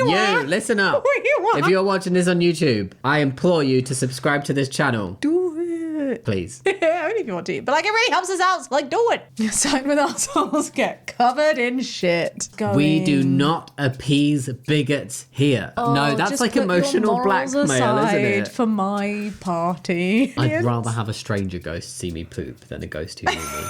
You, listen up. If you're watching this on YouTube, I implore you to subscribe to this channel. Do it. Please. Only if you want to. But like, it really helps us out. So like, do it. Sign with assholes get covered in shit. We do not appease bigots here. No, that's like emotional blackmail, isn't it? For my party. I'd rather have a stranger ghost see me poop than a ghost who knew me.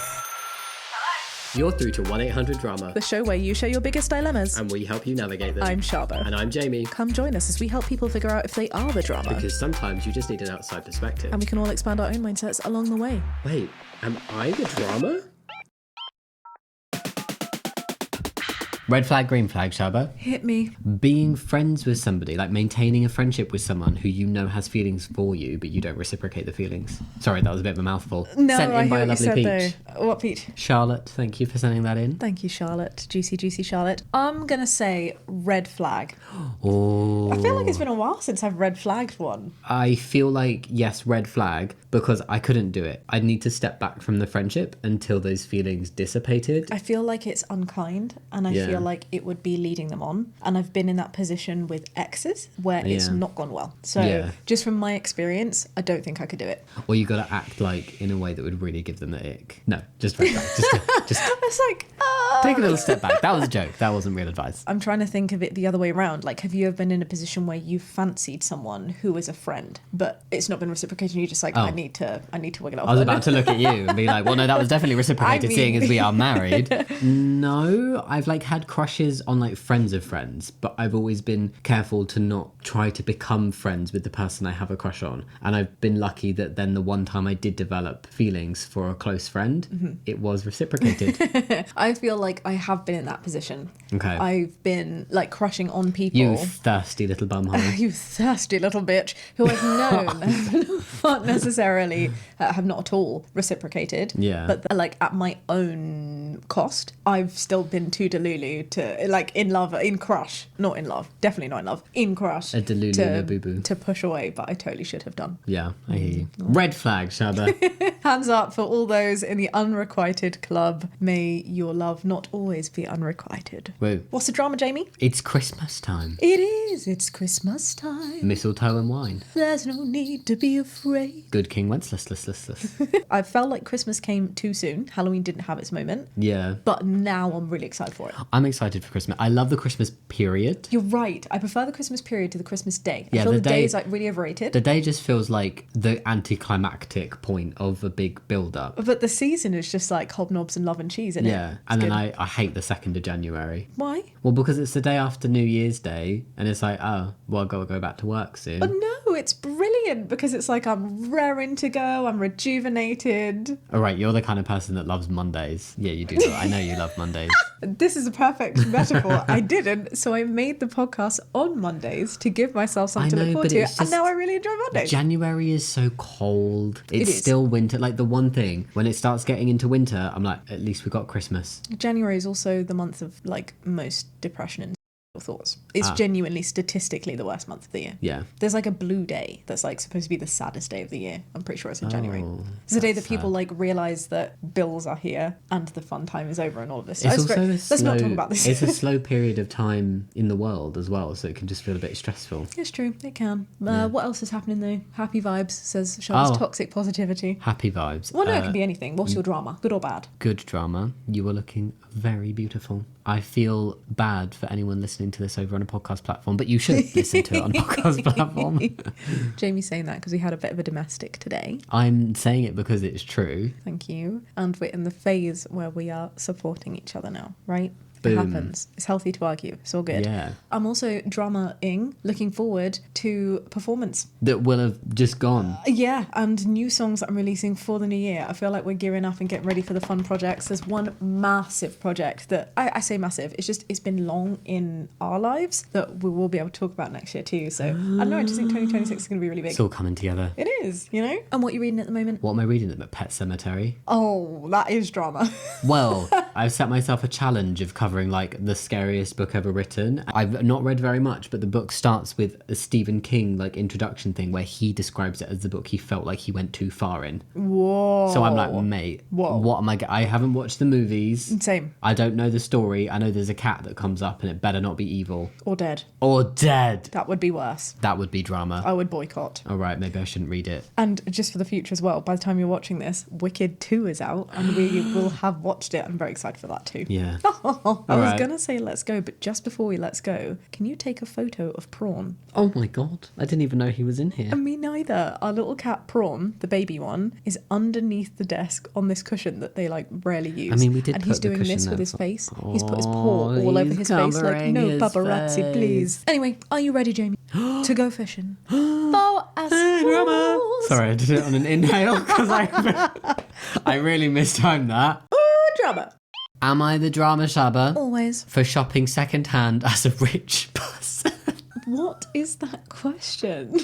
You're through to 1-800-DRAMA. The show where you share your biggest dilemmas. And we help you navigate them. I'm Shaaba. And I'm Jamie. Come join us as we help people figure out if they are the drama. Because sometimes you just need an outside perspective. And we can all expand our own mindsets along the way. Wait, am I the drama? Red flag, green flag, Shaaba. Hit me. Being friends with somebody, like maintaining a friendship with someone who you know has feelings for you, but you don't reciprocate the feelings. Sorry, that was a bit of a mouthful. No, Sent in by a lovely peach. What peach? Charlotte, thank you for sending that in. Thank you, Charlotte. Juicy, juicy Charlotte. I'm going to say red flag. Oh. I feel like it's been a while since I've red flagged one. I feel like, yes, red flag, because I couldn't do it. I'd need to step back from the friendship until those feelings dissipated. I feel like it's unkind, and I feel like it would be leading them on. And I've been in that position with exes where it's not gone well. So just from my experience, I don't think I could do it. Or you got to act like in a way that would really give them the ick. No, just red flag. Just It's like, take a little step back. That was a joke. That wasn't real advice. I'm trying to think of it the other way around. Like, have you ever been in a position where you fancied someone who is a friend, but it's not been reciprocated and you're just like, I need to wiggle it off. I was about to look at you and be like, well, no, that was definitely reciprocated, seeing as we are married. No, I've like had crushes on like friends of friends, but I've always been careful to not try to become friends with the person I have a crush on. And I've been lucky that then the one time I did develop feelings for a close friend, it was reciprocated. I feel like I have been in that position. Okay. I've been like crushing on people. You thirsty little bumhole. You thirsty little bitch who I've known not necessarily have not at all reciprocated. Yeah. But like at my own cost, I've still been too delulu to like in love, in crush, not in love, definitely not in love, in crush. A delulu and a boo-boo. To push away, but I totally should have done. Yeah, I hear you. Red flag, Shaaba. Hands up for all those in the unrequited club. May your love not always be unrequited. Whoa. What's the drama, Jamie? It's Christmas time. It is. It's Christmas time. Mistletoe and wine. There's no need to be afraid. Good King Wenceslas. I felt like Christmas came too soon. Halloween didn't have its moment. Yeah. But now I'm really excited for it. I'm excited for Christmas. I love the Christmas period. You're right. I prefer the Christmas period to the Christmas day. Yeah, I feel the the day day is like really overrated. The day just feels like the anticlimactic point of a big build-up. But the season is just like hobnobs and love and cheese, isn't it? Yeah, and then I hate the 2nd of January. Why? Well, because it's the day after New Year's Day, and it's like, oh, well, I've got to go back to work soon. But no, it's brilliant because it's like I'm raring to go, I'm rejuvenated. All right, you're the kind of person that loves Mondays. Yeah, you do. I know you love Mondays. This is a perfect metaphor. I didn't, so I made the podcast on Mondays to give myself something to look forward to, and now I really enjoy Mondays. January is so cold. It's still winter. Like the one thing, when it starts getting into winter, I'm like, at least we got Christmas. January is also the month of like most depression and thoughts. It's genuinely statistically the worst month of the year. Yeah. There's like a blue day that's like supposed to be the saddest day of the year. I'm pretty sure it's in January. It's the day that people like realise that bills are here and the fun time is over and all of this. Let's not talk about this. It's a slow period of time in the world as well, so it can just feel a bit stressful. It's true, it can. What else is happening though? Happy vibes, says Shaaba's toxic positivity. Happy vibes. Well, no, it can be anything. What's your drama? Good or bad? Good drama. You are looking very beautiful. I feel bad for anyone listening to this over on a podcast platform, but you should listen to it on a podcast platform. Jamie's saying that because we had a bit of a domestic today. I'm saying it because it's true. Thank you. And we're in the phase where we are supporting each other now, right? Boom. It happens. It's healthy to argue. It's all good. Yeah. I'm also drama-ing, looking forward to performance. That will have just gone. Yeah, and new songs that I'm releasing for the new year. I feel like we're gearing up and getting ready for the fun projects. There's one massive project that, I say massive, it's been long in our lives that we will be able to talk about next year too. So I don't know, I just think 2026 is going to be really big. It's all coming together. It is, you know? And what you're reading at the moment? What am I reading at Pet Cemetery? Oh, that is drama. Well, I've set myself a challenge of covering covering like the scariest book ever written. I've not read very much, but the book starts with a Stephen King like introduction thing where he describes it as the book he felt like he went too far in. Whoa. So I'm like, mate, what am I haven't watched the movies. Same. I don't know the story. I know there's a cat that comes up and it better not be evil. Or dead. Or dead. That would be worse. That would be drama. I would boycott. All right, maybe I shouldn't read it. And just for the future as well, by the time you're watching this, Wicked 2 is out and we will have watched it. I'm very excited for that too. Yeah. I was going to say let's go, but just before we let's go, can you take a photo of Prawn? Oh my God. I didn't even know he was in here. And me neither. Our little cat Prawn, the baby one, is underneath the desk on this cushion that they like rarely use. I mean, we did and put he's the doing cushion this there with his for- face. He's put his paw all over he's his face. Like, covering no his paparazzi, face. please. Anyway, are you ready, Jamie, to go fishing? For us fools. Sorry, I did it on an inhale because I really mistimed that. Ooh, drama. Am I the drama Shaaba Always. for shopping secondhand as a rich person? What is that question?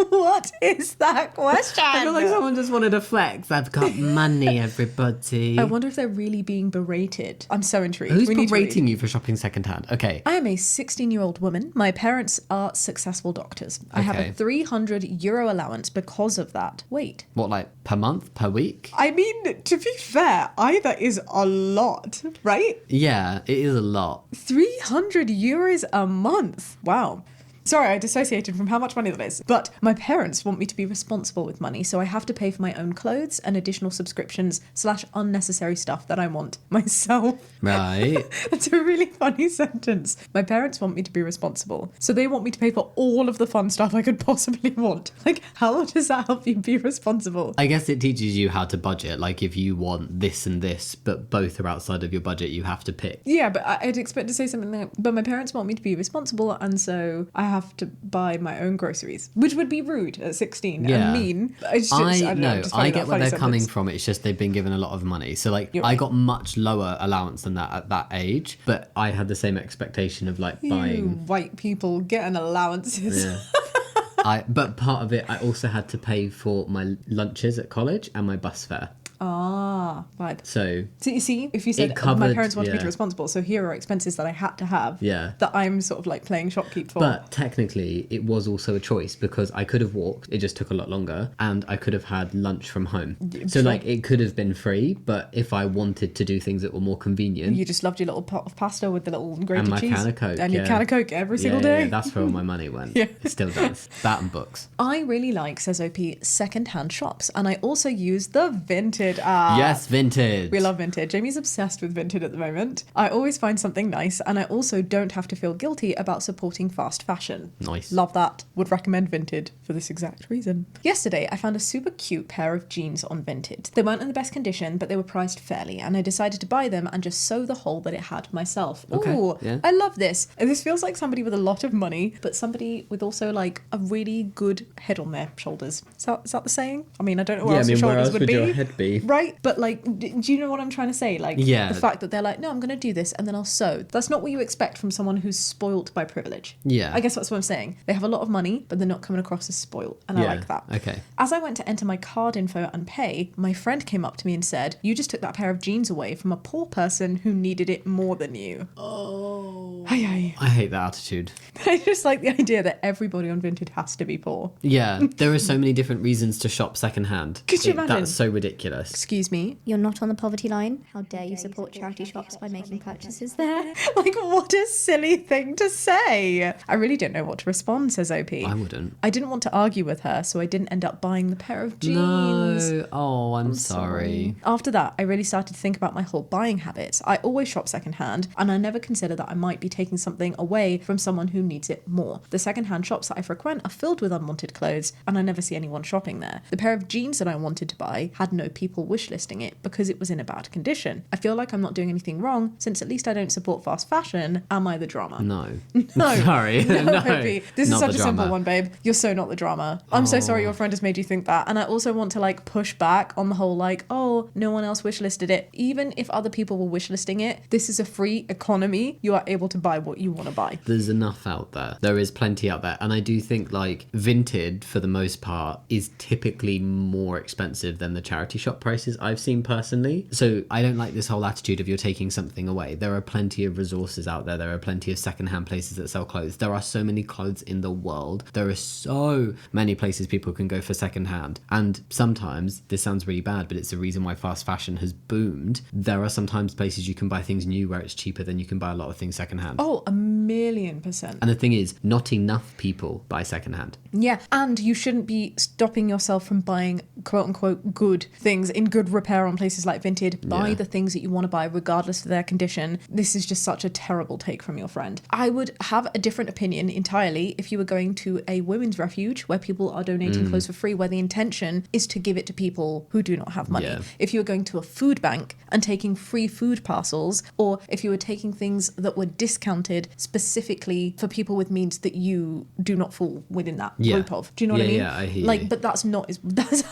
What is that question? I feel like someone just wanted to flex. I've got money, everybody. I wonder if they're really being berated. I'm so intrigued. Who's We need to read. berating you for shopping secondhand? Okay. I am a 16-year-old woman. My parents are successful doctors. I have Okay. a €300 allowance because of that. Wait. What, like per month, per week? I mean, to be fair, either is a lot, right? Yeah, it is a lot. €300 a month. Wow. Sorry, I dissociated from how much money that is. But my parents want me to be responsible with money, so I have to pay for my own clothes and additional subscriptions / unnecessary stuff that I want myself. Right. That's a really funny sentence. My parents want me to be responsible, so they want me to pay for all of the fun stuff I could possibly want. Like, how does that help you be responsible? I guess it teaches you how to budget. Like if you want this and this, but both are outside of your budget, you have to pick. Yeah, but I'd expect to say something like, but my parents want me to be responsible, and so I have to buy my own groceries, which would be rude at 16 Yeah. and mean. It's just, I don't know, just I finding get that where funny they're coming sentence. from. It's just they've been given a lot of money. So like You're I right. got much lower allowance than that at that age, but I had the same expectation of like You buying. white people getting allowances. Yeah. But part of it, I also had to pay for my lunches at college and my bus fare. Ah, right. So So you see, if you said It covered- my parents wanted me to yeah. be responsible, so here are expenses that I had to have yeah. that I'm sort of like playing shopkeep for. But technically, it was also a choice because I could have walked. It just took a lot longer, and I could have had lunch from home. So like, it could have been free. But if I wanted to do things that were more convenient, You just loved your little pot of pasta with the little grated my cheese. can of Coke, And your yeah. can of Coke every single day. yeah, that's where all my money went. Yeah. It still does. That and books. I really like, says OP, second-hand shops. And I also use the Vinted app. Yes, vintage. We love Vinted. Jamie's obsessed with Vinted at the moment. I always find something nice, and I also don't have to feel guilty about supporting fast fashion. Nice. Love that. Would recommend Vinted for this exact reason. Yesterday, I found a super cute pair of jeans on Vinted. They weren't in the best condition, but they were priced fairly, and I decided to buy them and just sew the hole that it had myself. Okay, Ooh, yeah. I love this. And this feels like somebody with a lot of money, but somebody with also like a really good head on their shoulders. Is that the saying? I mean, I don't know where else your shoulders would be. head be? Right? But like, do you know what I'm trying to say? Like, Yeah. the fact that they're like, no, I'm going to do this and then I'll sew. That's not what you expect from someone who's spoilt by privilege. Yeah. I guess that's what I'm saying. They have a lot of money, but they're not coming across as spoilt. And I Yeah, like that. okay. As I went to enter my card info and pay, my friend came up to me and said, you just took that pair of jeans away from a poor person who needed it more than you. Oh. Aye, I hate that attitude. aye. I just like the idea that everybody on Vinted has to be poor. Yeah, there are so many different reasons to shop secondhand. Could you imagine? That's so ridiculous. Excuse me. You're not on the poverty line. How dare you support charity shops by making purchases there? Like, what a silly thing to say. I really don't know what to respond, says OP. I wouldn't. I didn't want to argue with her, so I didn't end up buying the pair of jeans. No. Oh, I'm sorry. After that, I really started to think about my whole buying habits. I always shop secondhand, and I never consider that I might be taking something away from someone who needs it more. The secondhand shops that I frequent are filled with unwanted clothes, and I never see anyone shopping there. The pair of jeans that I wanted to buy had no people wishlisting it because it was in a bad condition. I feel like I'm not doing anything wrong, since at least I don't support fast fashion. Am I the drama? No. No. Sorry. No, Opie. This is Not such the a simple drama. one, babe. You're so not the drama. I'm so sorry your friend has made you think that. And I also want to like push back on the whole like, oh, no one else wishlisted it. Even if other people were wishlisting it, this is a free economy. You are able to buy what you want to buy. There's enough out there. There is plenty out there. And I do think like Vinted, for the most part, is typically more expensive than the charity shop prices I've seen personally. So I don't like this whole attitude of you're taking something away. There are plenty of resources out there. There are plenty of secondhand places that sell clothes. There are so many clothes in the world. There are so many places people can go for secondhand. And sometimes, this sounds really bad, but it's the reason why fast fashion has boomed. There are sometimes places you can buy things new where it's cheaper than you can buy a lot of things secondhand. Oh, 1,000,000%. And the thing is, not enough people buy secondhand. Yeah, and you shouldn't be stopping yourself from buying quote-unquote good things in good repair on places like Vinted. Buy the things that you want to buy regardless of their condition. This is just such a terrible take from your friend. I would have a different opinion entirely if you were going to a women's refuge where people are donating clothes for free, where the intention is to give it to people who do not have money. Yeah. If you were going to a food bank and taking free food parcels, or if you were taking things that were discounted specifically for people with means that you do not fall within that group of. Do you know what I mean? Yeah, I hear you. But that's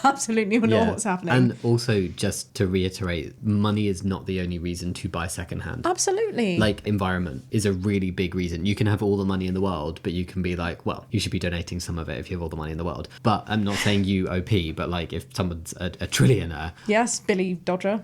absolutely not what's happening. And also, just to reiterate, money is not the only reason to buy secondhand. Absolutely. Like, environment is a really big reason. You can have all the money in the world, but you can be like, well, you should be donating some of it if you have all the money in the world. But I'm not saying you OP, but like if someone's a trillionaire. Yes, Billy Dodger.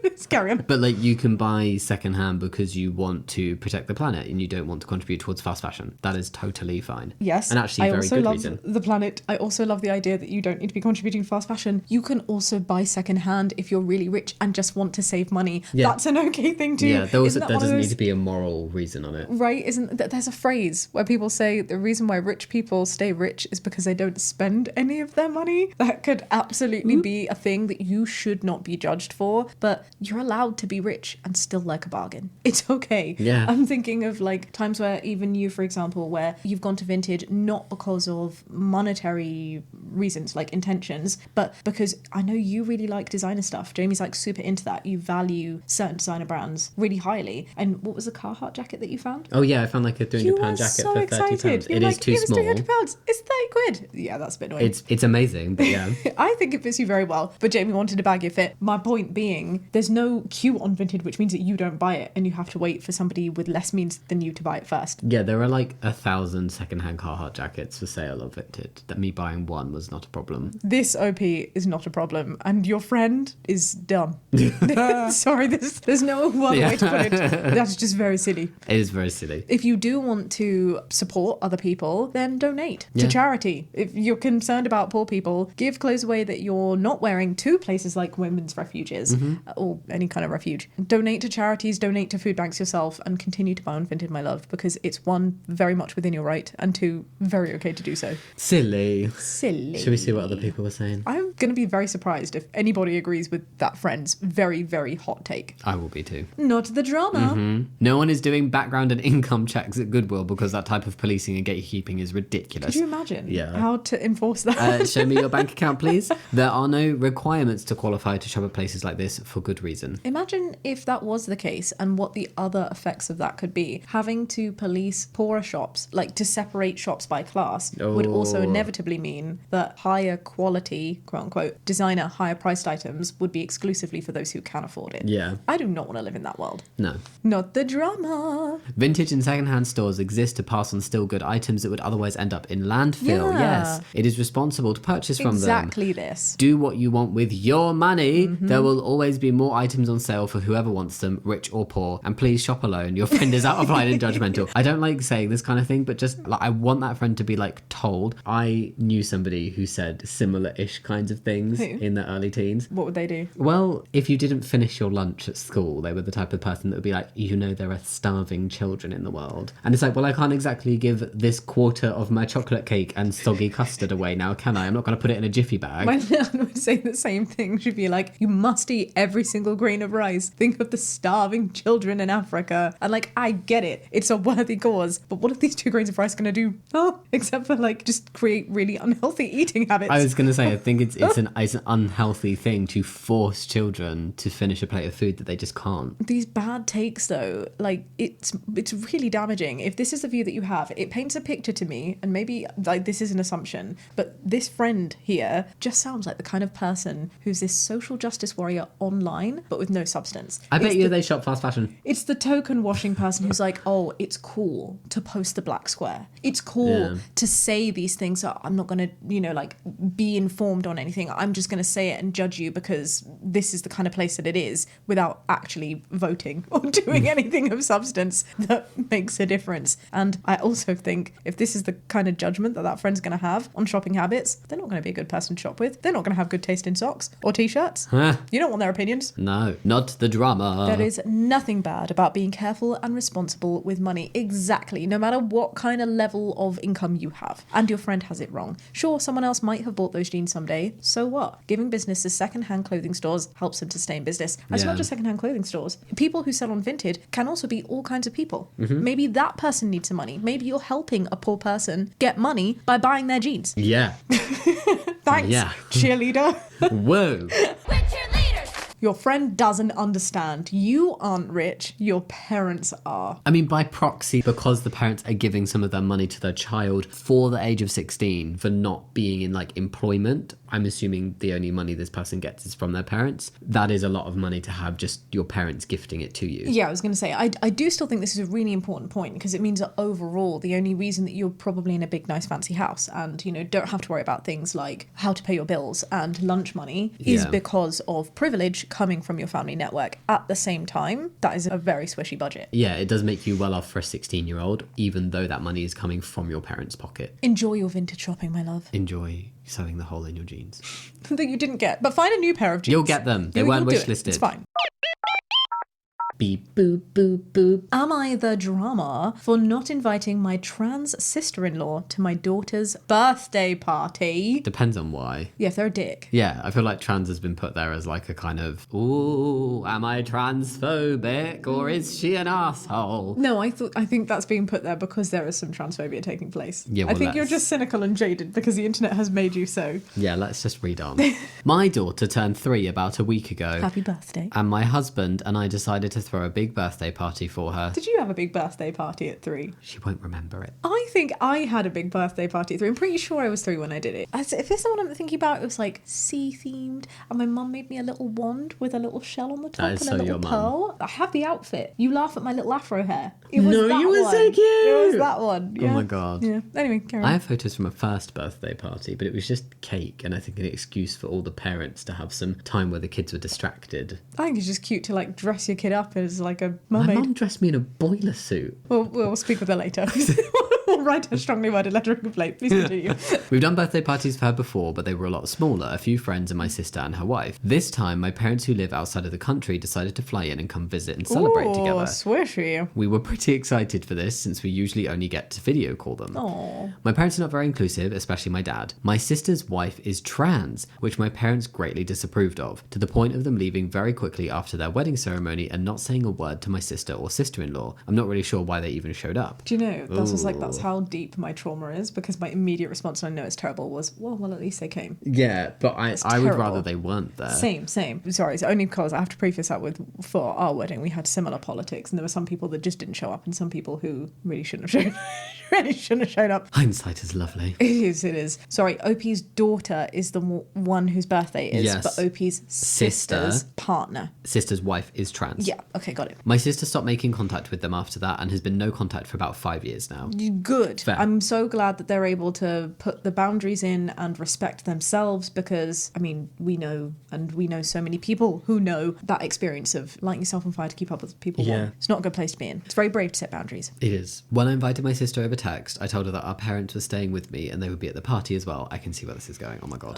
Let's carry on. But like you can buy secondhand because you want to protect the planet and you don't want to contribute towards fast fashion. That is totally fine. Yes. And actually I very also good love reason. the planet. I also love the idea that you don't need to be contributing to fast fashion. You can also buy secondhand if you're really rich and just want to save money. Yeah. That's an okay thing too. Yeah, there Isn't that one of doesn't those- need to be a moral reason on it. Right, there's a phrase where people say the reason why rich people stay rich is because they don't spend any of their money. That could absolutely be a thing that you should not be judged for, but you're allowed to be rich and still like a bargain. It's okay. Yeah. I'm thinking of like times where even you, for example, where you've gone to Vintage not because of monetary reasons, like intentions, but because I know you really like designer stuff. Jamie's like super into that. You value certain designer brands really highly. And what was the Carhartt jacket that you found? Oh yeah, I found like a £300 You were jacket so for £30. excited. It is too small. It was £300. It's 30 quid. Yeah, that's a bit annoying. It's amazing, but yeah. I think it fits you very well, but Jamie wanted a baggy fit. My point being, there's no queue on Vinted, which means that you don't buy it and you have to wait for somebody with less means than you to buy it first. Yeah, there are like 1,000 secondhand Carhartt jackets for sale on Vinted. That me buying one was not a problem. This OP is not a problem, and your friend is dumb. Sorry, there's no other way to put it. That's just very silly. It is very silly. If you do want to support other people, then donate to Yeah. charity. If you're concerned about poor people, give clothes away that you're not wearing to places like women's refuges or any kind of refuge. Donate to charities, donate to food banks yourself, and continue to buy on Vinted, my love, because it's one, very much within your right, and two, very okay to do so. Silly. Silly. Should we see what other people were saying? I'm going to be very surprised if anybody agrees with that friend's very, very hot take. I will be too. Not the drama. No one is doing background and income checks at Goodwill because that type of policing and gatekeeping is ridiculous. Could you imagine Yeah. how to enforce that? Show me your bank account, please. There are no requirements to qualify to shop at places like this for good reason. Imagine if that was the case and what the other effects of that could be. Having to police poorer shops, like to separate shops by class, would also Oh. inevitably mean that higher quality, quote unquote, designer, higher priced items would be exclusively for those who can afford it. Yeah. I do not want to live in that world. No. Not the drama. Vintage and secondhand stores exist to pass on still good items that would otherwise end up in landfill. Yeah. Yes. It is responsible to purchase from them. Exactly this. Do what you want with your money. There will always be more items on sale for whoever wants them, rich or poor. And please shop alone. Your friend is out of line and judgmental. I don't like saying this kind of thing, but just like, I want that friend to be like told. I knew somebody who said similar-ish kinds of things Who? in their early teens. What would they do? Well, if you didn't finish your lunch at school, they were the type of person that would be like, you know, there are starving children in the world. And it's like, well, I can't exactly give this quarter of my chocolate cake and soggy custard away now, can I? I'm not going to put it in a jiffy bag. My nan would say the same thing. She'd be like, you must eat every single grain of rice. Think of the starving children in Africa. And like, I get it. It's a worthy cause. But what are these 2 grains of rice going to do? Oh, except for like just create really unhealthy eating habits. I was going to say, I think it's an unhealthy thing to force children to finish a plate of food that they just can't. These bad takes though, like it's really damaging. If this is the view that you have, it paints a picture to me, and maybe like this is an assumption, but this friend here just sounds like the kind of person who's this social justice warrior online, but with no substance. I bet It's you the- they shop fast fashion. It's the token washing person who's like, oh, it's cool to post the black square. It's cool Yeah. to say these things. Oh, I'm not going to, like be informed on anything. I'm just going to say it and judge you because this is the kind of place that it is, without actually voting or doing anything of substance that makes a difference. And I also think if this is the kind of judgment that friend's going to have on shopping habits, they're not going to be a good person to shop with. They're not going to have good taste in socks or t-shirts. You don't want their opinions. No, not the drama. There is nothing bad about being careful and responsible with money. Exactly. No matter what kind of level of income you have. And your friend has it wrong. Sure, someone else might have bought those jeans someday. So what? Giving business to second-hand clothing stores helps them to stay in business. And it's not just second-hand clothing stores. People who sell on Vinted can also be all kinds of people. Maybe that person needs some money. Maybe you're helping a poor person get money by buying their jeans. Yeah. Thanks, cheerleader. Whoa. Your friend doesn't understand. You aren't rich. Your parents are. I mean, by proxy, because the parents are giving some of their money to their child for the age of 16 for not being in like employment. I'm assuming the only money this person gets is from their parents. That is a lot of money to have just your parents gifting it to you. Yeah, I was going to say, I do still think this is a really important point because it means that overall, the only reason that you're probably in a big, nice, fancy house and, you know, don't have to worry about things like how to pay your bills and lunch money is because of privilege coming from your family network. At the same time, that is a very swishy budget. Yeah, it does make you well off for a 16-year-old, even though that money is coming from your parents' pocket. Enjoy your vintage shopping, my love. Enjoy sewing the hole in your jeans. That you didn't get. But find a new pair of jeans. You'll get them. They weren't wish listed. It's fine. Beep, boop, boop, boop. Am I the drama for not inviting my trans sister-in-law to my daughter's birthday party? Depends on why. Yeah, if they're a dick. Yeah, I feel like trans has been put there as like a kind of, ooh, am I transphobic or is she an asshole? No, I think that's being put there because there is some transphobia taking place. Yeah, well, I think you're just cynical and jaded because the internet has made you so. Yeah, let's just read on. My daughter turned 3 about a week ago. Happy birthday. And my husband and I decided to throw a big birthday party for her. Did you have a big birthday party at 3? She won't remember it. I think I had a big birthday party at 3. I'm pretty sure I was 3 when I did it. If there's someone I'm thinking about, it was like sea themed, and my mum made me a little wand with a little shell on the top and a little pearl. I have the outfit. You laugh at my little afro hair. It was that you were one. so cute. It was that one. Yeah. Oh my god. Yeah. Anyway, carry on. I have photos from a first birthday party, but it was just cake, and I think an excuse for all the parents to have some time where the kids were distracted. I think it's just cute to like dress your kid up as like a My mermaid. mum dressed me in a boiler suit. We'll speak with her later. We'll write her strongly worded letter of complaint. Please continue. We've done birthday parties for her before, but they were a lot smaller, a few friends and my sister and her wife. This time, my parents who live outside of the country decided to fly in and come visit and celebrate together. Swishy. We were pretty excited for this since we usually only get to video call them. Aww. My parents are not very inclusive, especially my dad. My sister's wife is trans, which my parents greatly disapproved of, to the point of them leaving very quickly after their wedding ceremony and not saying a word to my sister or sister-in-law. I'm not really sure why they even showed up. Do you know, that's how deep my trauma is, because my immediate response, and I know it's terrible, was, well, at least they came. Yeah, but I would rather they weren't there. Same. Sorry, it's only because I have to preface that with, for our wedding, we had similar politics, and there were some people that just didn't show up, and some people who really shouldn't have shown up. Hindsight is lovely. It is. Sorry, OP's daughter is the one whose birthday is, yes. but OP's sister's partner. Sister's wife is trans. Yeah, okay, got it. My sister stopped making contact with them after that and has been no contact for about 5 years now. Good. Fair. I'm so glad that they're able to put the boundaries in and respect themselves because, I mean, we know so many people who know that experience of lighting yourself on fire to keep up with people. Yeah. It's not a good place to be in. It's very brave to set boundaries. It is. When I invited my sister over text, I told her that our parents were staying with me and they would be at the party as well. I can see where this is going. Oh my God.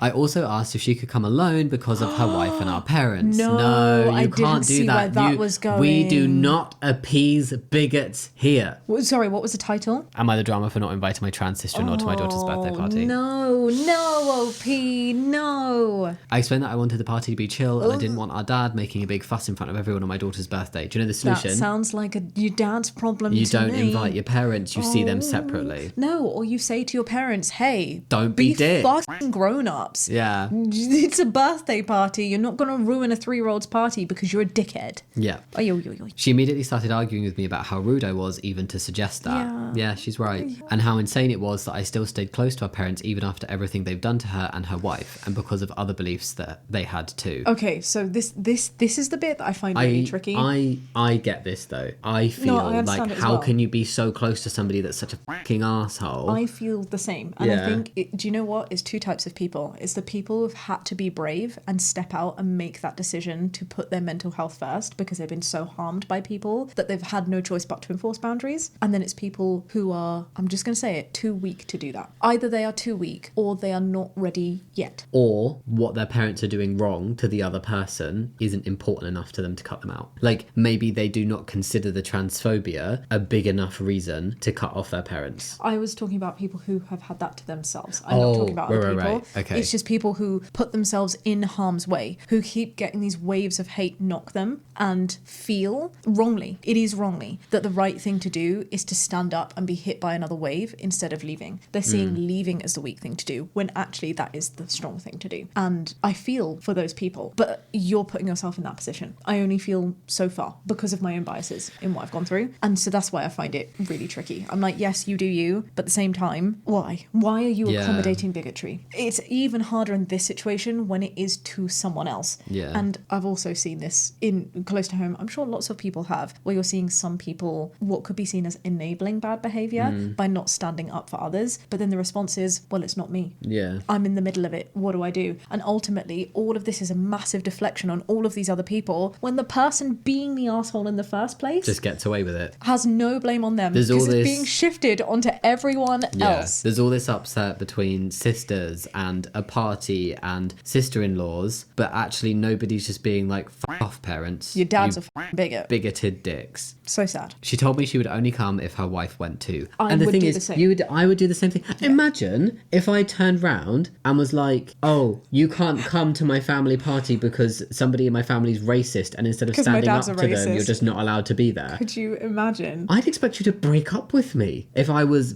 I also asked if she could come alone because of her wife and our parents. No, you I can't didn't do see that. where that was going. We do not appease bigots here. Sorry, what was the title? Am I the drama for not inviting my trans sister-in-law to my daughter's birthday party? No, OP, no. I explained that I wanted the party to be chill and I didn't want our dad making a big fuss in front of everyone on my daughter's birthday. Do you know the solution? That sounds like your dad's problem You to don't me. invite your parents, you see them separately. No, or you say to your parents, hey, Don't be dicks. fucking grown-ups. Yeah. It's a birthday party. You're not going to ruin a 3-year-old's party because you're a dickhead. Yeah. Oy. She immediately started arguing with me about how rude I was even to suggest that. Yeah, she's right. And how insane it was that I still stayed close to our parents even after everything they've done to her and her wife, and because of other beliefs that they had too. Okay, so this is the bit that I find really tricky. I get this though. I feel I understand like it as how well. can you be so close to somebody somebody that's such a fucking asshole. I feel the same. And I think, do you know what? It's two types of people. It's the people who've had to be brave and step out and make that decision to put their mental health first because they've been so harmed by people that they've had no choice but to enforce boundaries. And then it's people who are, I'm just going to say it, too weak to do that. Either they are too weak or they are not ready yet. Or what their parents are doing wrong to the other person isn't important enough to them to cut them out. Like, maybe they do not consider the transphobia a big enough reason to cut off their parents. I was talking about people who have had that to themselves. I'm not talking about other people. Right. Okay. It's just people who put themselves in harm's way, who keep getting these waves of hate knock them and feel wrongly, it is wrongly, that the right thing to do is to stand up and be hit by another wave instead of leaving. They're seeing leaving as the weak thing to do when actually that is the strong thing to do. And I feel for those people, but you're putting yourself in that position. I only feel so far because of my own biases in what I've gone through. And so that's why I find it really tricky. I'm like, yes, you do you, but at the same time, why? Why are you accommodating bigotry? It's even harder in this situation when it is to someone else. Yeah. And I've also seen this in close to home. I'm sure lots of people have, where you're seeing some people, what could be seen as enabling bad behaviour by not standing up for others. But then the response is, well, it's not me. Yeah. I'm in the middle of it. What do I do? And ultimately, all of this is a massive deflection on all of these other people when the person being the asshole in the first place Just gets away with it. has no blame on them There's because all it's this- being shifted onto everyone else. There's all this upset between sisters and a party and sister-in-laws, but actually nobody's just being like, fuck off, parents. Your dad's you a f***ing bigot. bigoted dicks. So sad. She told me she would only come if her wife went too. I And the would thing do is, the same. I would do the same thing. Imagine if I turned round and was like, "Oh, you can't come to my family party because somebody in my family's racist, and instead of 'Cause my standing up dad's to a them, racist." you're just not allowed to be there." Could you imagine? I'd expect you to break up with me if I was.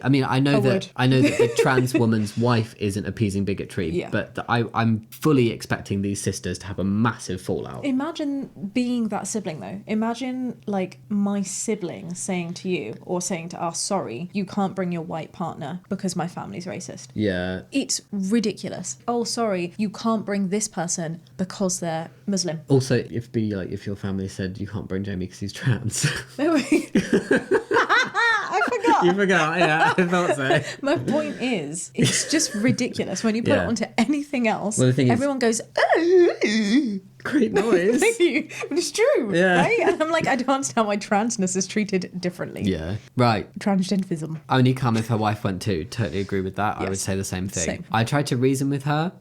I mean, I know would. that the trans woman's wife isn't appeasing bigotry, Yeah. but I'm fully expecting these sisters to have a massive fallout. Imagine being that sibling though. Imagine like my sibling saying to you or saying to us, sorry, you can't bring your white partner because my family's racist. Yeah. It's ridiculous. Oh, sorry, you can't bring this person because they're Muslim. Also, if your family said you can't bring Jamie because he's trans. No way. I forgot. You forgot, yeah, I thought so. My point is, it's just ridiculous when you put it Yeah. onto anything else. Well, the thing is- everyone goes, oh. Great noise. Thank you. But it's true, Yeah. right? And I'm like, I don't understand why transness is treated differently. Yeah. Right. Transgenderism. Only come if her wife went too. Totally agree with that. I would Yes. say the same thing. Same. I tried to reason with her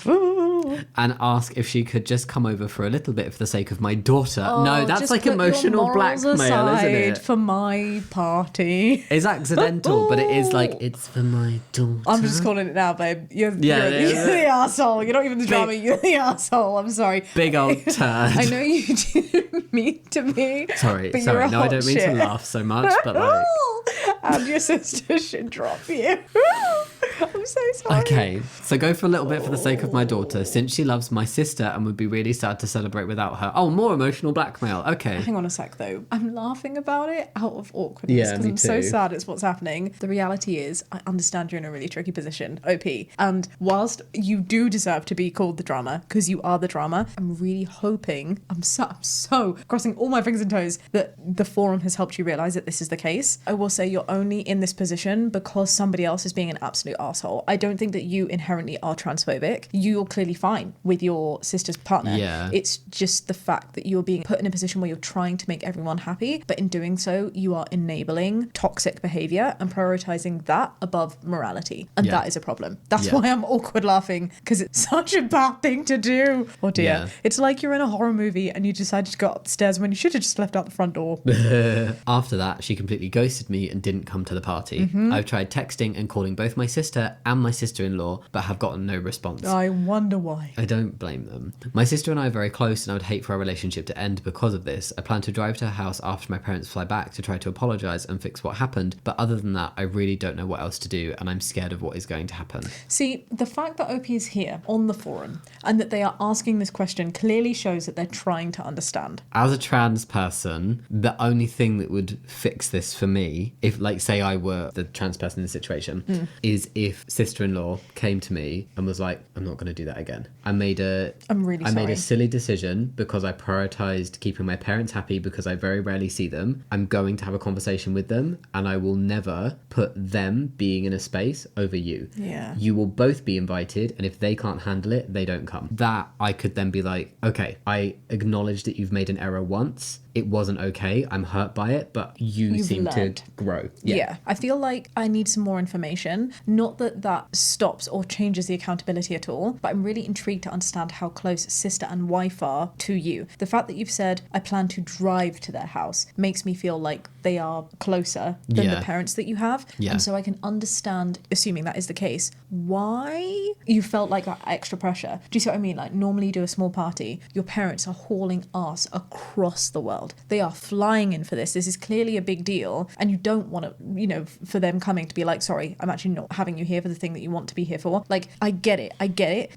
and ask if she could just come over for a little bit for the sake of my daughter. No, that's Just like put emotional your morals blackmail, isn't aside it? for my party. It's accidental, but it is like, it's for my daughter. I'm just calling it now, babe. You're Yeah, the yeah. asshole. You're not even the drama. You're the asshole. I'm sorry. Big old turd. I know you didn't mean to be. Sorry. but you're a No, I hot don't mean to shit. laugh so much, but like... And your sister should drop you. I'm so sorry. Okay, so go for a little bit for the sake of my daughter, since she loves my sister and would be really sad to celebrate without her. Oh, more emotional blackmail. Okay. Hang on a sec though. I'm laughing about it out of awkwardness Yeah, because me I'm so too. sad it's what's happening. The reality is, I understand you're in a really tricky position, OP. And whilst you do deserve to be called the drama, because you are the drama, I'm really hoping, I'm so crossing all my fingers and toes that the forum has helped you realise that this is the case. I will say you're only in this position because somebody else is being an absolute asshole. I don't think that you inherently are transphobic. You're clearly fine with your sister's partner. Yeah. It's just the fact that you're being put in a position where you're trying to make everyone happy, but in doing so, you are enabling toxic behavior and prioritizing that above morality. And Yeah. that is a problem. That's Yeah. why I'm awkward laughing, because it's such a bad thing to do. Oh dear. Yeah. It's like you're in a horror movie and you decided to go upstairs when you should have just left out the front door. After that, she completely ghosted me and didn't come to the party. I've tried texting and calling both my sister and my sister-in-law, but have gotten no response. I wonder why. I don't blame them. My sister and I are very close and I would hate for our relationship to end because of this. I plan to drive to her house after my parents fly back to try to apologise and fix what happened, but other than that, I really don't know what else to do and I'm scared of what is going to happen. See, the fact that OP is here on the forum and that they are asking this question clearly shows that they're trying to understand. As a trans person, the only thing that would fix this for me, if like say I were the trans person in the situation, is if if sister-in-law came to me and was like, I'm not going to do that again. I'm really I made sorry. a silly decision because I prioritized keeping my parents happy because I very rarely see them. I'm going to have a conversation with them, and I will never put them being in a space over you. Yeah. You will both be invited, and if they can't handle it, they don't come. That I could then be like, okay, I acknowledge that you've made an error once. It wasn't okay. I'm hurt by it, but you seem learned. to grow. Yeah. I feel like I need some more information. Not that that stops or changes the accountability at all, but I'm really intrigued to understand how close sister and wife are to you. The fact that you've said, I plan to drive to their house, makes me feel like they are closer than the parents that you have. Yeah. And so I can understand, assuming that is the case, why you felt like that extra pressure. Do you see what I mean? Like, normally you do a small party, your parents are hauling ass across the world. They are flying in for this. This is clearly a big deal. And you don't want to, you know, for them coming to be like, sorry, I'm actually not having you here for the thing that you want to be here for. Like, I get it.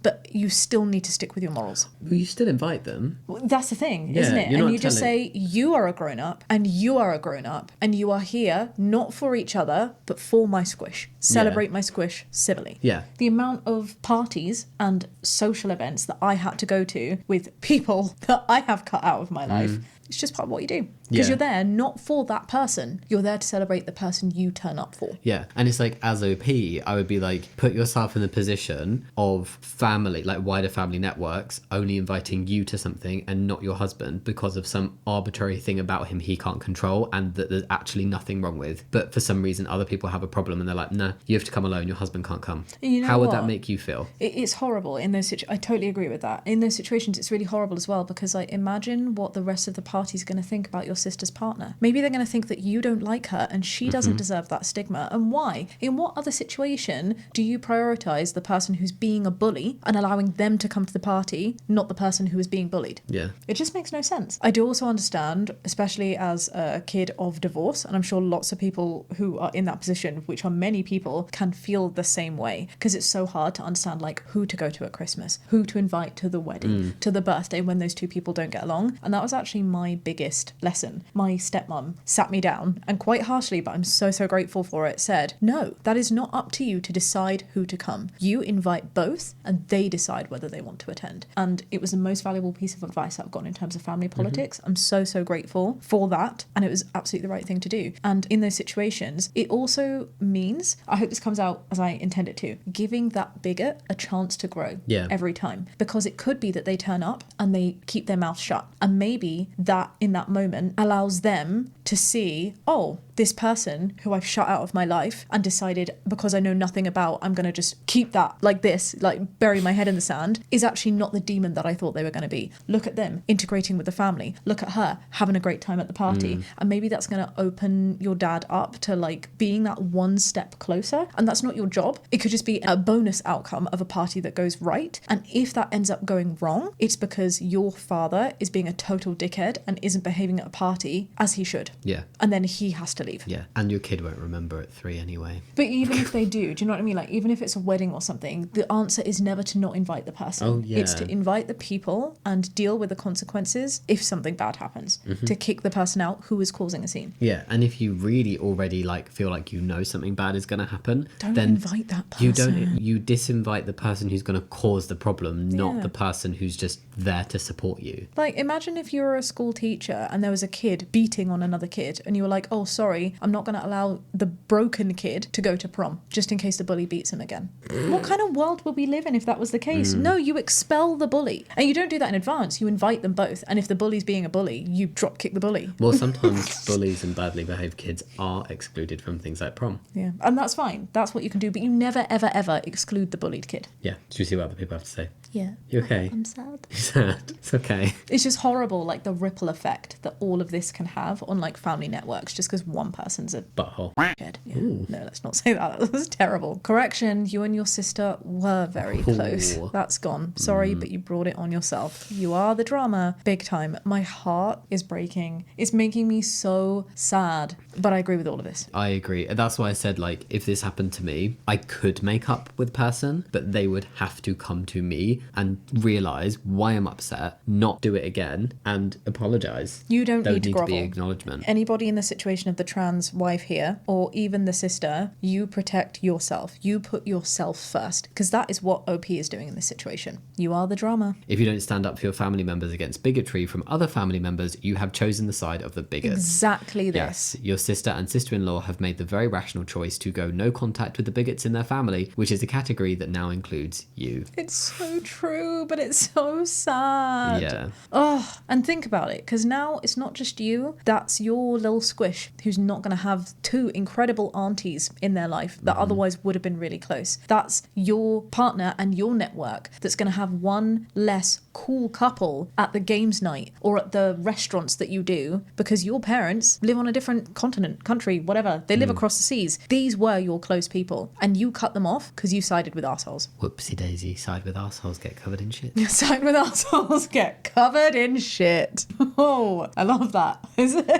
But you still need to stick with your morals. Well, you still invite them. Well, that's the thing, Yeah, isn't it? you're And not you just telling- say, you are a grown up and you are a grown up and you are here not for each other, but for my squish. Celebrate my squish civilly. Yeah. The amount of parties and social events that I had to go to with people that I have cut out of my life, it's just part of what you do. Because Yeah. you're there not for that person. You're there to celebrate the person you turn up for. Yeah. And it's like, as OP, I would be like, put yourself in the position of family, like wider family networks, only inviting you to something and not your husband because of some arbitrary thing about him he can't control and that there's actually nothing wrong with. But for some reason, other people have a problem and they're like, nah, you have to come alone. Your husband can't come. You know How would what? that make you feel? It's horrible in those situations. I totally agree with that. In those situations, it's really horrible as well because, like, imagine what the rest of the party's going to think about your sister's partner. Maybe they're going to think that you don't like her and she doesn't deserve that stigma. And why? In what other situation do you prioritize the person who's being a bully and allowing them to come to the party, not the person who is being bullied? Yeah. It just makes no sense. I do also understand, especially as a kid of divorce, and I'm sure lots of people who are in that position, which are many people, can feel the same way because it's so hard to understand, like, who to go to at Christmas, who to invite to the wedding, to the birthday when those two people don't get along. And that was actually my biggest lesson. My stepmom sat me down and quite harshly, but I'm so grateful for it, said, no, that is not up to you to decide who to come. You invite both and they decide whether they want to attend. And it was the most valuable piece of advice I've gotten in terms of family politics. I'm so grateful for that. And it was absolutely the right thing to do. And in those situations, it also means, I hope this comes out as I intend it to, giving that bigot a chance to grow every time. Because it could be that they turn up and they keep their mouth shut. And maybe that in that moment allows them to see, oh, this person who I've shut out of my life and decided because I know nothing about, I'm going to just keep that like this, like bury my head in the sand, is actually not the demon that I thought they were going to be. Look at them integrating with the family. Look at her having a great time at the party. And maybe that's going to open your dad up to like being that one step closer. And that's not your job. It could just be a bonus outcome of a party that goes right. And if that ends up going wrong, it's because your father is being a total dickhead and isn't behaving at a party as he should. Yeah. And then he has to leave. Yeah. And your kid won't remember at 3 anyway. But even if they do you know what I mean? Like, even if it's a wedding or something, the answer is never to not invite the person. Oh, yeah. It's to invite the people and deal with the consequences if something bad happens. To kick the person out who is causing a scene. Yeah. And if you really already like feel like you know something bad is going to happen, Don't then invite that person. you disinvite the person who's going to cause the problem, not the person who's just there to support you. Like, imagine if you were a school teacher and there was a kid beating on another kid and you were like, oh, sorry, I'm not going to allow the broken kid to go to prom just in case the bully beats him again. What kind of world would we live in if that was the case? No, you expel the bully. And you don't do that in advance. You invite them both. And if the bully's being a bully, you drop kick the bully. Well, sometimes bullies and badly behaved kids are excluded from things like prom. Yeah. And that's fine. That's what you can do. But you never, ever, ever exclude the bullied kid. Yeah. Do you see what other people have to say? Yeah. You okay? I'm sad. You're sad. It's okay. It's just horrible, like the ripple effect that all of this can have on like family networks just because one person's a Butthole. kid. Yeah. No, let's not say that. That was terrible. Correction, you and your sister were very close. Ooh. That's gone. Sorry, but you brought it on yourself. You are the drama. Big time. My heart is breaking. It's making me so sad But I agree with all of this. I agree. That's why I said, like, if this happened to me, I could make up with the person, but they would have to come to me and realise why I'm upset, not do it again, and apologise. You don't There need would to need grovel. to be acknowledgement. Anybody in the situation of the trans wife here, or even the sister, you protect yourself. You put yourself first, because that is what OP is doing in this situation. You are the drama. If you don't stand up for your family members against bigotry from other family members, you have chosen the side of the bigots. Exactly this. Yes, your sister and sister-in-law have made the very rational choice to go no contact with the bigots in their family, which is a category that now includes you. It's so true, but it's so sad. Yeah. Oh, and think about it, because now it's not just you, that's your little squish who's not going to have two incredible aunties in their life that otherwise would have been really close. That's your partner and your network that's going to have one less cool couple at the games night or at the restaurants that you do because your parents live on a different continent, country, whatever. They live across the seas. These were your close people, and you cut them off because you sided with assholes. Whoopsie daisy, side with arseholes get covered in shit. Side with assholes get covered in shit. Oh, I love that.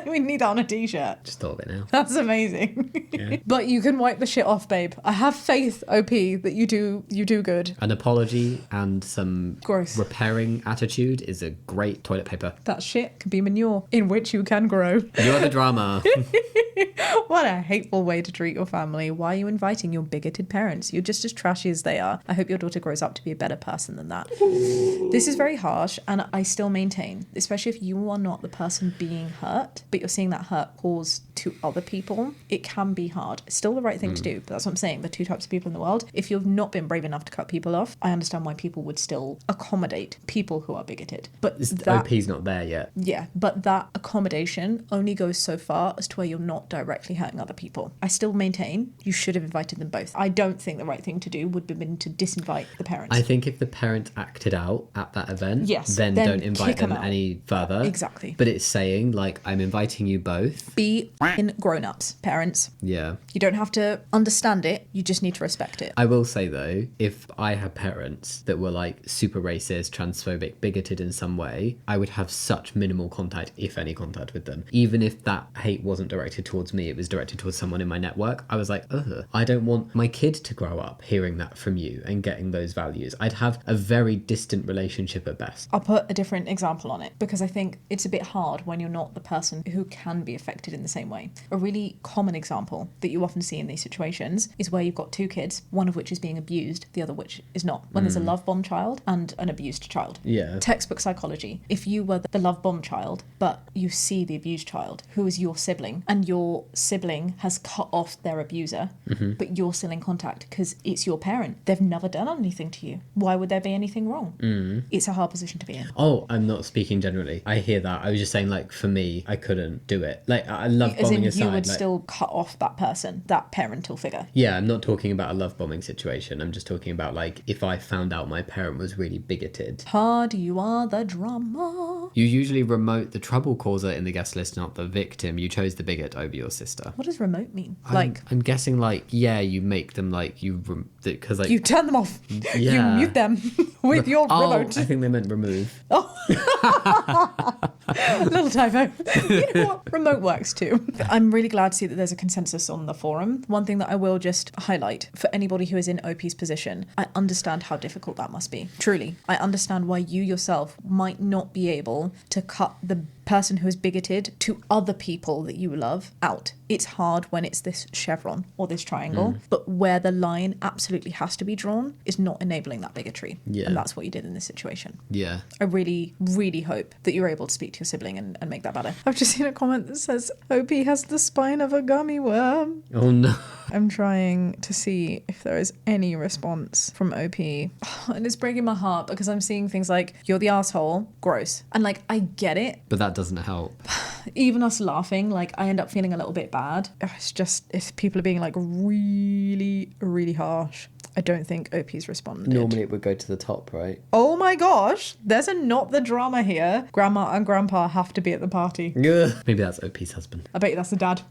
We need that on a t-shirt. Just thought of it now. That's amazing. Yeah. But you can wipe the shit off, babe. I have faith, OP, that you do good. An apology and some Growth. repairing attitude is a great toilet paper. That shit can be manure in which you can grow. You're the drama. What a hateful way to treat your family. Why are you inviting your bigoted parents? You're just as trashy as they are. I hope your daughter grows up to be a better person than that. This is very harsh, and I still maintain, especially if you are not the person being hurt, but you're seeing that hurt cause to other people, it can be hard. It's still the right thing to do, but that's what I'm saying. The two types of people in the world. If you've not been brave enough to cut people off, I understand why people would still accommodate people who are bigoted. But that, OP's not there yet. yeah, but that accommodation only goes so far as to where you're not directly hurting other people. I still maintain you should have invited them both. I don't think the right thing to do would have been to disinvite the parents. I think if the parents acted out at that event, Yes, then then don't invite kick 'em them out. any further. Exactly. But it's saying, like, I'm inviting you both. Be in grown-ups, parents. Yeah. You don't have to understand it, you just need to respect it. I will say, though, if I had parents that were, like, super racist, transphobic, bigoted in some way, I would have such minimal contact, if any contact with them. Even if that hate wasn't directed towards me, it was directed towards someone in my network. I was like, ugh, I don't want my kid to grow up hearing that from you and getting those values. I'd have a very distant relationship at best. I'll put a different example on it because I think it's a bit hard when you're not the person who can be affected in the same way. A really common example that you often see in these situations is where you've got two kids, one of which is being abused, the other which is not. When there's a love bomb child and an abused child. Yeah. Textbook psychology. If you were the love bomb child, but you see the abused child, who is your sibling, and your sibling has cut off their abuser, but you're still in contact because it's your parent. They've never done anything to you. Why would there be anything wrong? It's a hard position to be in. Oh, I'm not speaking generally. I hear that. I was just saying, like, for me, I couldn't do it. Like, I love As in, bombing you aside. would like, still cut off that person, that parental figure. yeah, I'm not talking about a love bombing situation. I'm just talking about, like, if I found out my parent was really bigoted. Hard, you are the drama. You usually remote the trouble causer in the guest list, not the victim. You chose the bigot over your sister. What does remote mean? I'm guessing, like, yeah, you make them, like, because, like... You turn them off. Yeah. You mute them with your remote. I think they meant remove. Little typo. You know what? Remote works too. I'm really glad to see that there's a consensus on the forum. One thing that I will just highlight for anybody who is in OP's position, I understand how difficult that must be. Truly. I understand why you yourself might not be able to cut the person who is bigoted to other people that you love out. It's hard when it's this chevron or this triangle, but where the line absolutely has to be drawn is not enabling that bigotry. Yeah. And that's what you did in this situation. Yeah. I really, really hope that you're able to speak to your sibling and make that better. I've just seen a comment that says, OP has the spine of a gummy worm. Oh, no. I'm trying to see if there is any response from OP. And it's breaking my heart because I'm seeing things like, you're the asshole, gross. And like, I get it. But that doesn't help. Even us laughing, like, I end up feeling a little bit bad. It's people are being like really, really harsh. I don't think OP's responded. Normally it would go to the top, right? Oh my gosh, there's a not the drama here. Grandma and grandpa have to be at the party. Yeah. Maybe that's OP's husband. I bet you that's the dad.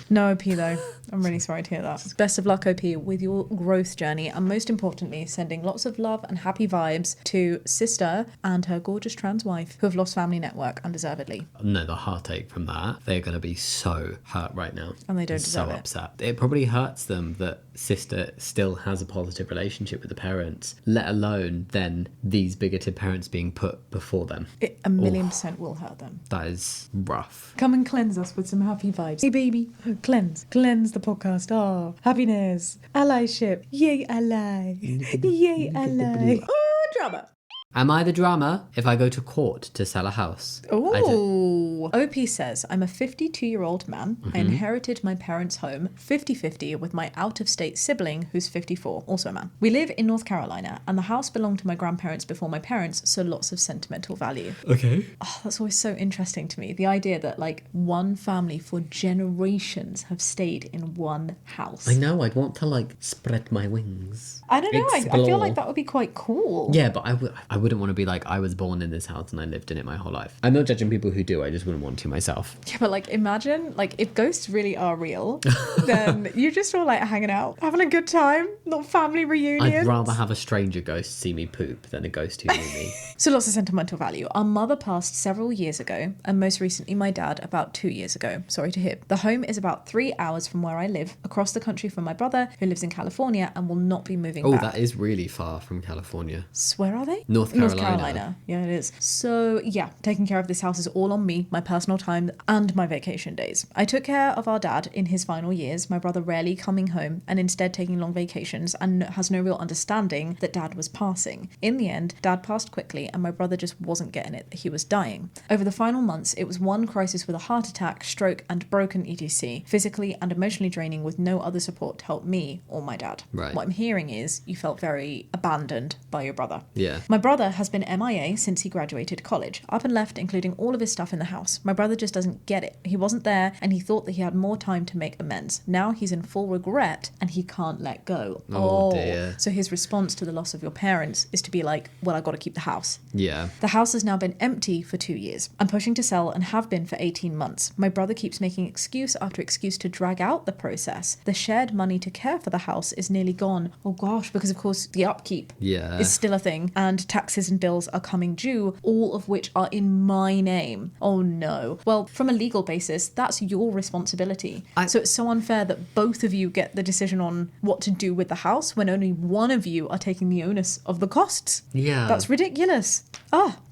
No OP though. I'm really sorry to hear that. Best of luck, OP, with your growth journey, and most importantly, sending lots of love and happy vibes to sister and her gorgeous trans wife who have lost family network undeservedly. No, the heartache from that. They're going to be so hurt right now. And they don't deserve so it. upset. It probably hurts them that sister still has a positive relationship with the parents, let alone then these bigoted parents being put before them. It 1,000,000% will hurt them. That is rough. Come and cleanse us with some happy vibes. Hey baby, cleanse the podcast. Oh, happiness, allyship, yay ally, yay ally. Oh, drama. Am I the drama if I go to court to sell a house? Oh, OP says, I'm a 52-year-old man. I inherited my parents' home 50-50 with my out-of-state sibling who's 54, also a man. We live in North Carolina and the house belonged to my grandparents before my parents, so lots of sentimental value. Okay. Oh, that's always so interesting to me. The idea that like one family for generations have stayed in one house. I know, I'd want to like spread my wings. I don't know, I feel Explore. like that would be quite cool. Yeah, but I wouldn't want to be like, I was born in this house and I lived in it my whole life. I'm not judging people who do, I just wouldn't want to myself. Yeah, but like imagine, like if ghosts really are real, then you just all like hanging out, having a good time, not family reunions. I'd rather have a stranger ghost see me poop than a ghost who knew me. So lots of sentimental value. Our mother passed several years ago, and most recently my dad about 2 years ago. Sorry to hear. The home is about 3 hours from where I live, across the country from my brother, who lives in California and will not be moving back. That is really far from California. Where are they? North Carolina. Yeah, it is. So yeah, taking care of this house is all on me, my personal time and my vacation days. I took care of our dad in his final years, my brother rarely coming home and instead taking long vacations, and has no real understanding that dad was passing. In the end, dad passed quickly and my brother just wasn't getting it that he was dying. Over the final months, it was one crisis with a heart attack, stroke and broken etc, physically and emotionally draining with no other support to help me or my dad. Right. What I'm hearing is you felt very abandoned by your brother. Yeah. My brother has been MIA since he graduated college, up and left including all of his stuff in the house. My brother just doesn't get it. He wasn't there and he thought that he had more time to make amends. Now he's in full regret and he can't let go. Oh dear. So his response to the loss of your parents is to be like, well, I got to keep the house. Yeah. The house has now been empty for 2 years. I'm pushing to sell and have been for 18 months. My brother keeps making excuse after excuse to drag out the process. The shared money to care for the house is nearly gone. Oh gosh, because of course the upkeep is still a thing and taxes and bills are coming due, all of which are in my name. Oh no. Well, from a legal basis, that's your responsibility. So it's so unfair that both of you get the decision on what to do with the house when only one of you are taking the onus of the costs. Yeah. That's ridiculous.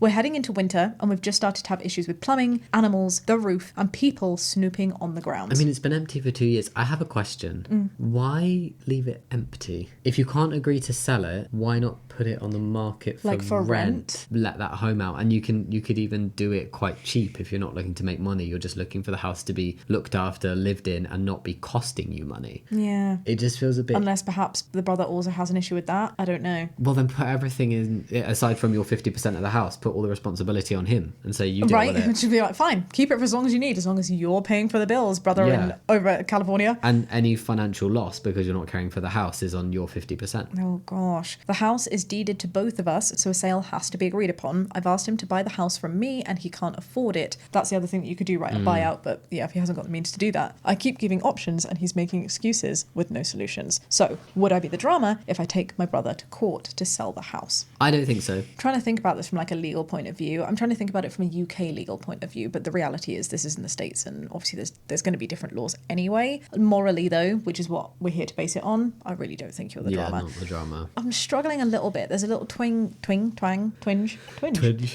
We're heading into winter and we've just started to have issues with plumbing, animals, the roof, and people snooping on the ground. I mean, it's been empty for 2 years. I have a question. Why leave it empty? If you can't agree to sell it, why not put it on the market for, Like for rent? Let that home out. And you could even do it quite cheap if you're not looking to make money. You're just looking for the house to be looked after, lived in, and not be costing you money. Yeah. It just feels a bit... Unless perhaps the brother also has an issue with that. I don't know. Well, then put everything in, aside from your 50% of the house, put all the responsibility on him and say you deal with it. Right? Should be like, fine, keep it for as long as you need, as long as you're paying for the bills, brother in over California. And any financial loss because you're not caring for the house is on your 50%. Oh gosh. The house is deeded to both of us, so a sale has to be agreed upon. I've asked him to buy the house from me and he can't afford it. That's the other thing that you could do, right? A buyout, but yeah, if he hasn't got the means to do that. I keep giving options and he's making excuses with no solutions. So, would I be the drama if I take my brother to court to sell the house? I don't think so. I'm trying to think about this from like a legal point of view. I'm trying to think about it from a UK legal point of view, but the reality is this is in the States and obviously there's going to be different laws anyway. Morally though, which is what we're here to base it on, I really don't think you're the drama. Yeah, not the drama. I'm struggling a little bit. There's a little twinge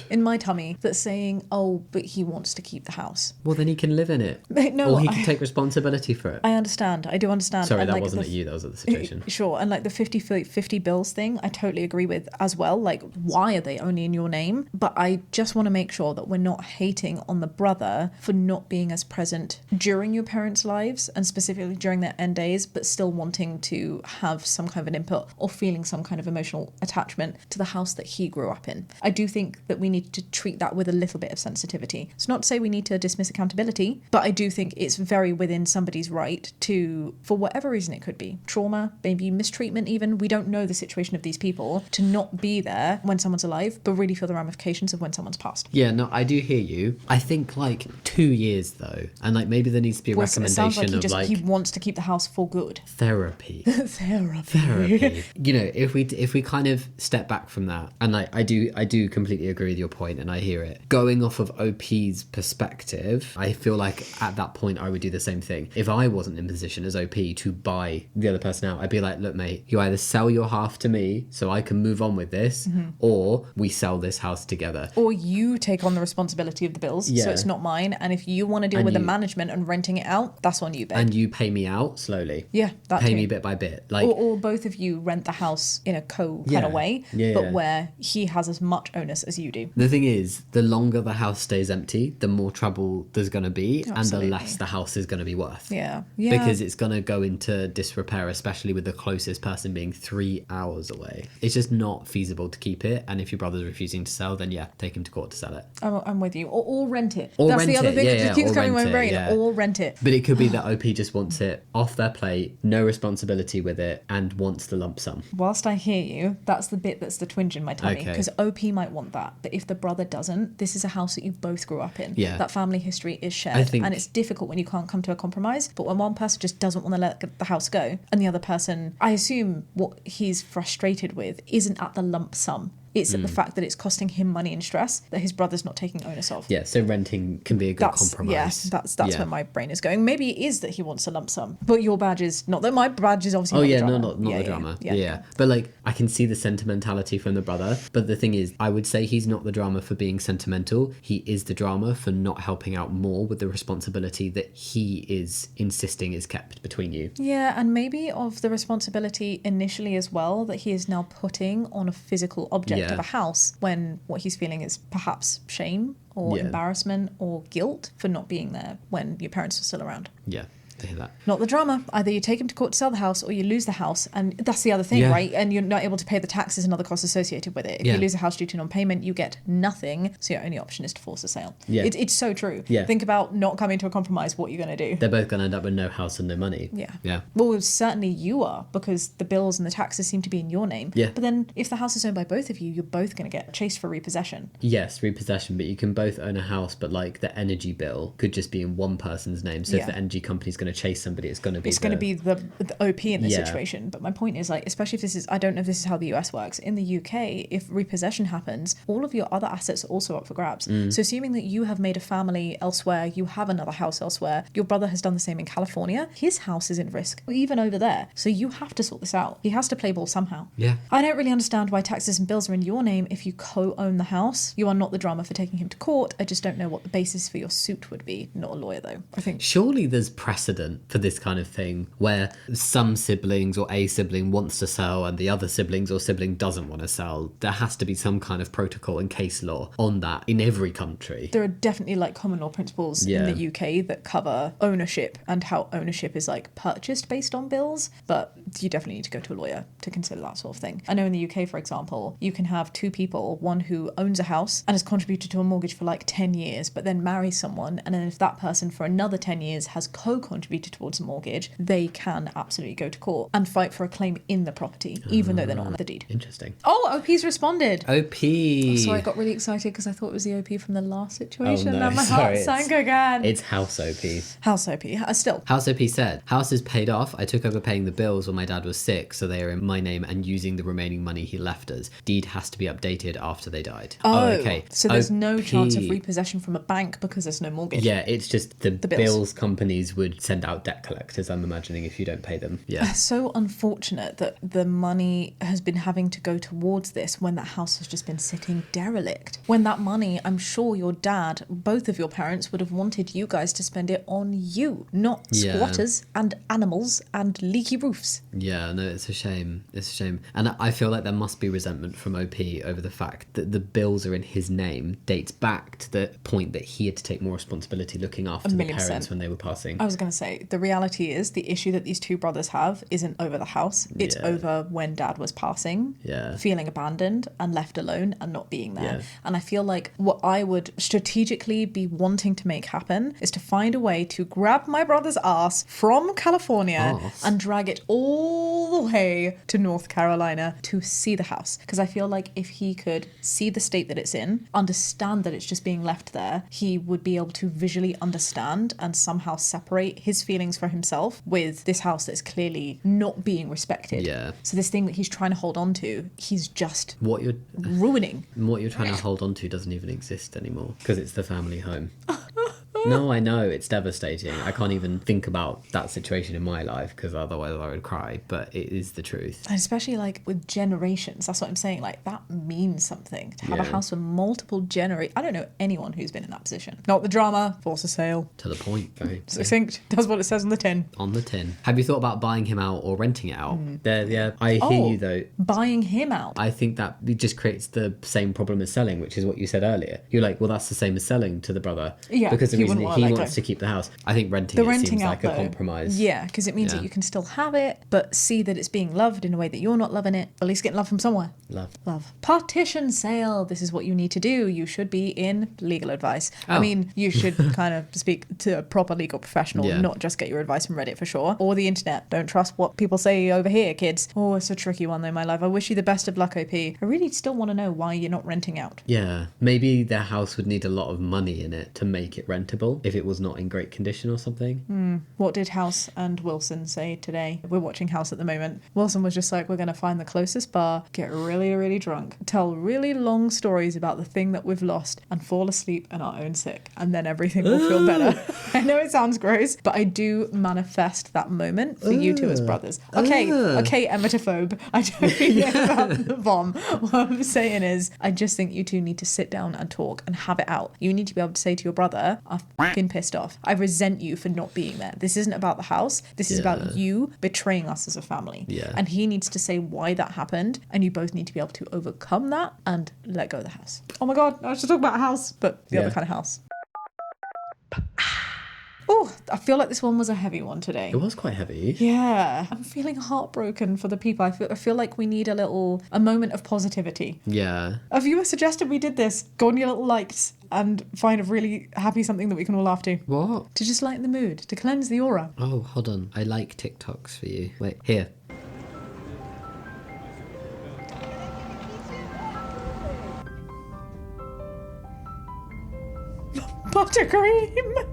in my tummy that's saying, oh, but he wants to keep the house. Well, then he can live in it. No, or he can take responsibility for it. I understand. I do understand. Sorry, and that like wasn't at you. That was at the situation. Sure. And like the 50 bills thing, I totally agree with as well. Like, why are they only in your name? But I just want to make sure that we're not hating on the brother for not being as present during your parents' lives and specifically during their end days, but still wanting to have some kind of an input or feeling some kind of emotional attachment attachment to the house that he grew up in. I do think that we need to treat that with a little bit of sensitivity. It's not to say we need to dismiss accountability, but I do think it's very within somebody's right to, for whatever reason it could be, trauma, maybe mistreatment even, we don't know the situation of these people, to not be there when someone's alive, but really feel the ramifications of when someone's passed. Yeah, no, I do hear you. I think like 2 years though, and like maybe there needs to be a recommendation it sounds of like he wants to keep the house for good. Therapy. Therapy. You know, if we kind of step back from that, and like I do completely agree with your point, and I hear it. Going off of OP's perspective, I feel like at that point I would do the same thing. If I wasn't in position as OP to buy the other person out, I'd be like, look, mate, you either sell your half to me so I can move on with this, or we sell this house together. Or you take on the responsibility of the bills, so it's not mine. And if you want to deal with the management and renting it out, that's on you, babe. And you pay me out slowly. Yeah, that pay too. me bit by bit. Like, or both of you rent the house in a kind of way, but where he has as much onus as you do. The thing is, the longer the house stays empty, the more trouble there's going to be, Absolutely. and the less the house is going to be worth. Yeah. Because it's going to go into disrepair, especially with the closest person being 3 hours away. It's just not feasible to keep it. And if your brother's refusing to sell, then take him to court to sell it. I'm with you. Or rent it. Or That's rent the other it. thing that Yeah, just keeps or coming in my rent it, brain. yeah. Or rent it. But it could be that OP just wants it off their plate, no responsibility with it, and wants the lump sum. Whilst I hear you, that's the bit that's the twinge in my tummy. Okay. Because OP might want that. But if the brother doesn't, this is a house that you both grew up in. Yeah. That family history is shared. I think- And it's difficult when you can't come to a compromise. But when one person just doesn't want to let the house go, and the other person, I assume what he's frustrated with isn't at the lump sum. It's at the fact that it's costing him money and stress that his brother's not taking onus of. Yeah, so renting can be a good compromise. Yeah, that's where my brain is going. Maybe it is that he wants a lump sum, but your badge is not that. My badge is obviously not the drama. not the drama. Yeah. But like, I can see the sentimentality from the brother. But the thing is, I would say he's not the drama for being sentimental. He is the drama for not helping out more with the responsibility that he is insisting is kept between you. Yeah, and maybe of the responsibility initially as well that he is now putting on a physical object of a house, when what he's feeling is perhaps shame or embarrassment or guilt for not being there when your parents are still around. Yeah. To hear that. Not the drama. Either you take him to court to sell the house or you lose the house. And that's the other thing, right? And you're not able to pay the taxes and other costs associated with it. If you lose a house due to non-payment, you get nothing. So your only option is to force a sale. Yeah. It's so true. Yeah. Think about not coming to a compromise, what you're going to do. They're both going to end up with no house and no money. Yeah. Yeah. Well, certainly you are, because the bills and the taxes seem to be in your name. Yeah. But then if the house is owned by both of you, you're both going to get chased for repossession. Yes, repossession, but you can both own a house, but like the energy bill could just be in one person's name. So if the energy company's going to chase somebody, it's going to be the OP in this situation. But my point is, like, especially if this is, I don't know if this is how the US works. In the UK, if repossession happens, all of your other assets are also up for grabs. So assuming that you have made a family elsewhere, you have another house elsewhere, your brother has done the same in California, his house is in risk, even over there. So you have to sort this out. He has to play ball somehow. Yeah. I don't really understand why taxes and bills are in your name if you co-own the house. You are not the drama for taking him to court. I just don't know what the basis for your suit would be. Not a lawyer, though, I think. Surely there's precedent for this kind of thing where some siblings or a sibling wants to sell and the other siblings or sibling doesn't want to sell. There has to be some kind of protocol and case law on that in every country. There are definitely like common law principles in the UK that cover ownership and how ownership is like purchased based on bills, but you definitely need to go to a lawyer to consider that sort of thing. I know in the UK, for example, you can have two people, one who owns a house and has contributed to a mortgage for like 10 years, but then marries someone, and then if that person for another 10 years has co-contributed towards a mortgage, they can absolutely go to court and fight for a claim in the property, even though they're not on the deed. Interesting. Oh, OP's responded. OP. Sorry, I got really excited because I thought it was the OP from the last situation. Oh, no, Now my sorry, heart sank again. It's House OP. House OP. Still. House OP said, house is paid off. I took over paying the bills when my dad was sick, so they are in my name and using the remaining money he left us. Deed has to be updated after they died. Oh, okay. So there's no OP. chance of repossession from a bank because there's no mortgage. Yeah, it's just the bills. bills companies would send out debt collectors, I'm imagining, if you don't pay them. Yeah. It's so unfortunate that the money has been having to go towards this when that house has just been sitting derelict. When that money, I'm sure your dad, both of your parents, would have wanted you guys to spend it on you, not squatters and animals and leaky roofs. Yeah, no, it's a shame. It's a shame. And I feel like there must be resentment from OP over the fact that the bills are in his name dates back to the point that he had to take more responsibility looking after the parents when they were passing. I was going to say, the reality is the issue that these two brothers have isn't over the house. It's over when dad was passing, feeling abandoned and left alone and not being there. Yeah. And I feel like what I would strategically be wanting to make happen is to find a way to grab my brother's ass from California and drag it all the way to North Carolina to see the house. Because I feel like if he could see the state that it's in, understand that it's just being left there, he would be able to visually understand and somehow separate his feelings for himself with this house that's clearly not being respected. Yeah. So this thing that he's trying to hold on to, he's just ruining. What you're trying to hold on to doesn't even exist anymore because it's the family home. No, I know, it's devastating. I can't even think about that situation in my life because otherwise I would cry, but it is the truth. And especially like with generations, that's what I'm saying, like that means something. To have a house with multiple generations. I don't know anyone who's been in that position. Not the drama, force a sale. To the point, very succinct, does what it says on the tin. On the tin. Have you thought about buying him out or renting it out? I hear you though. Buying him out. I think that it just creates the same problem as selling, which is what you said earlier. You're like, well, that's the same as selling to the brother. Yeah. Because the reason he wants to keep the house. I think renting seems like a compromise. Yeah, because it means that you can still have it, but see that it's being loved in a way that you're not loving it. At least getting love from somewhere. Love. Partition sale. This is what you need to do. You should be in legal advice. I mean, you should kind of speak to a proper legal professional, not just get your advice from Reddit for sure, or the internet. Don't trust what people say over here, kids. Oh, it's a tricky one though, my life. I wish you the best of luck, OP. I really still want to know why you're not renting out. Yeah, maybe their house would need a lot of money in it to make it rentable if it was not in great condition or something. What did House and Wilson say today? We're watching House at the moment. Wilson was just like, we're going to find the closest bar, get really, really drunk, tell really long stories about the thing that we've lost and fall asleep in our own sick, and then everything will feel better. I know it sounds gross, but I do manifest that moment for you two as brothers. Okay, emetophobe. I don't care about the bomb. What I'm saying is, I just think you two need to sit down and talk and have it out. You need to be able to say to your brother, I'm fucking pissed off. I resent you for not being there. This isn't about the house. This is about you betraying us as a family. Yeah. And he needs to say why that happened, and you both need to be able to overcome that and let go of the house. Oh my god, I was just talking about a house, but the other kind of house. Oh, I feel like this one was a heavy one today. It was quite heavy. Yeah. I'm feeling heartbroken for the people. I feel like we need a moment of positivity. Yeah. A viewer suggested we did this. Go on your little likes and find a really happy something that we can all laugh to. What? To just lighten the mood, to cleanse the aura. Oh, hold on. I like TikToks for you. Wait, here. Buttercream!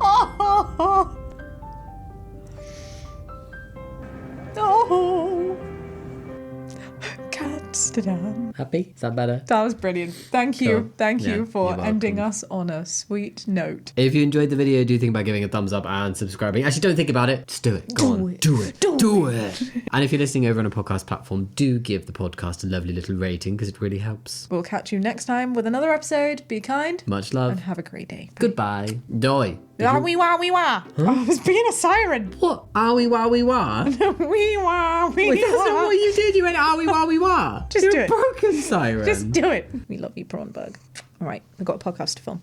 Oh! Oh! Amsterdam. Happy? Is that better? That was brilliant. Thank you. Cool. Thank you for ending us on a sweet note. If you enjoyed the video, do think about giving a thumbs up and subscribing. Actually, don't think about it. Just do it. Go on. Do it. And if you're listening over on a podcast platform, do give the podcast a lovely little rating because it really helps. We'll catch you next time with another episode. Be kind. Much love. And have a great day. Bye. Goodbye. Doi. Wee wah wee wah. Huh? I was being a siren. What? Ah wee wah wee wah? Wee wah wee wah. Wait, that's not what you did. You went ah wee wah wee wah. Just do it. Broken siren. Just do it. We love you, prawn bug. All right, we've got a podcast to film.